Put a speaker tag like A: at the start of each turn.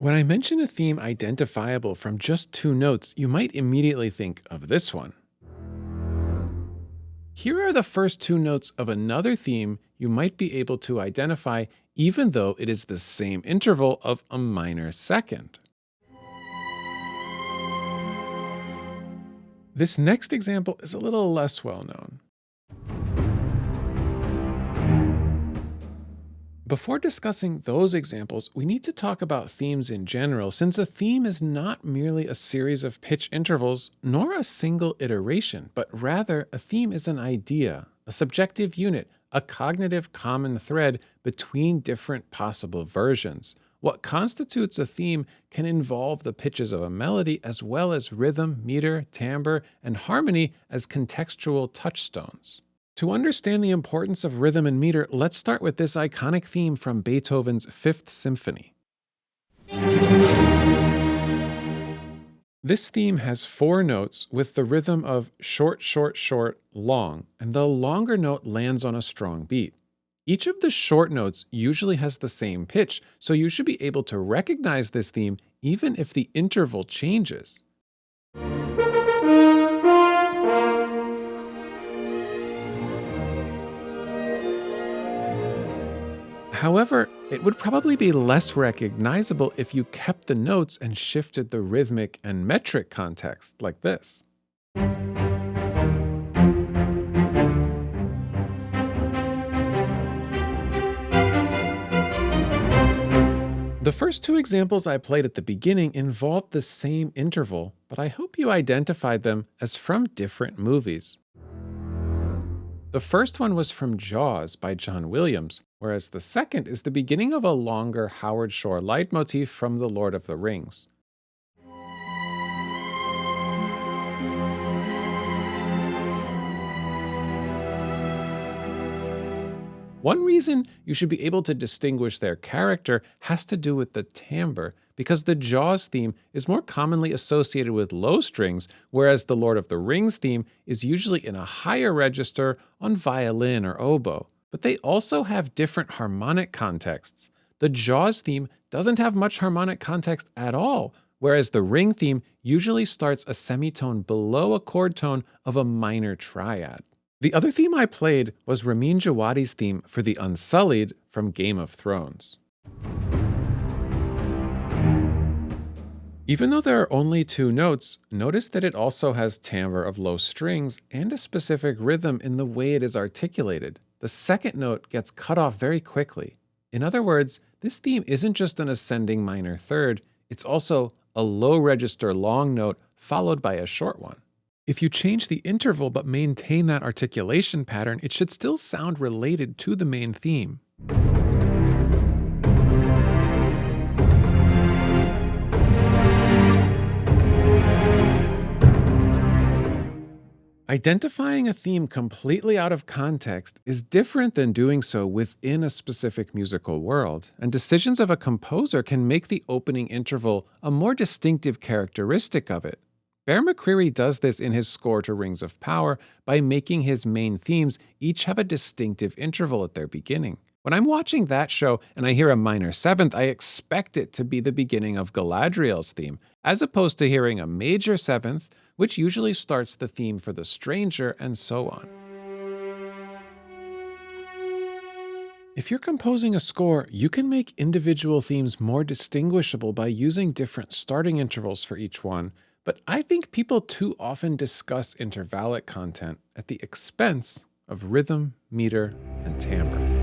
A: When I mention a theme identifiable from just two notes, you might immediately think of this one. Here are the first two notes of another theme you might be able to identify even though it is the same interval of a minor second. This next example is a little less well known. Before discussing those examples, we need to talk about themes in general, since a theme is not merely a series of pitch intervals nor a single iteration, but rather a theme is an idea, a subjective unit, a cognitive common thread between different possible versions. What constitutes a theme can involve the pitches of a melody as well as rhythm, meter, timbre, and harmony as contextual touchstones. To understand the importance of rhythm and meter, let's start with this iconic theme from Beethoven's Fifth Symphony. This theme has four notes with the rhythm of short, short, short, long, and the longer note lands on a strong beat. Each of the short notes usually has the same pitch, so you should be able to recognize this theme even if the interval changes. However, it would probably be less recognizable if you kept the notes and shifted the rhythmic and metric context like this. The first two examples I played at the beginning involved the same interval, but I hope you identified them as from different movies. The first one was from Jaws by John Williams, whereas the second is the beginning of a longer Howard Shore leitmotif from The Lord of the Rings. One reason you should be able to distinguish their character has to do with the timbre, because the Jaws theme is more commonly associated with low strings, whereas the Lord of the Rings theme is usually in a higher register on violin or oboe. But they also have different harmonic contexts. The Jaws theme doesn't have much harmonic context at all, whereas the Ring theme usually starts a semitone below a chord tone of a minor triad. The other theme I played was Ramin Djawadi's theme for The Unsullied from Game of Thrones. Even though there are only two notes, notice that it also has timbre of low strings and a specific rhythm in the way it is articulated. The second note gets cut off very quickly. In other words, this theme isn't just an ascending minor third, it's also a low register long note followed by a short one. If you change the interval but maintain that articulation pattern, it should still sound related to the main theme. Identifying a theme completely out of context is different than doing so within a specific musical world, and decisions of a composer can make the opening interval a more distinctive characteristic of it. Bear McCreary does this in his score to Rings of Power by making his main themes each have a distinctive interval at their beginning. When I'm watching that show and I hear a minor seventh, I expect it to be the beginning of Galadriel's theme, as opposed to hearing a major seventh, which usually starts the theme for the stranger, and so on. If you're composing a score, you can make individual themes more distinguishable by using different starting intervals for each one, but I think people too often discuss intervallic content at the expense of rhythm, meter, and timbre.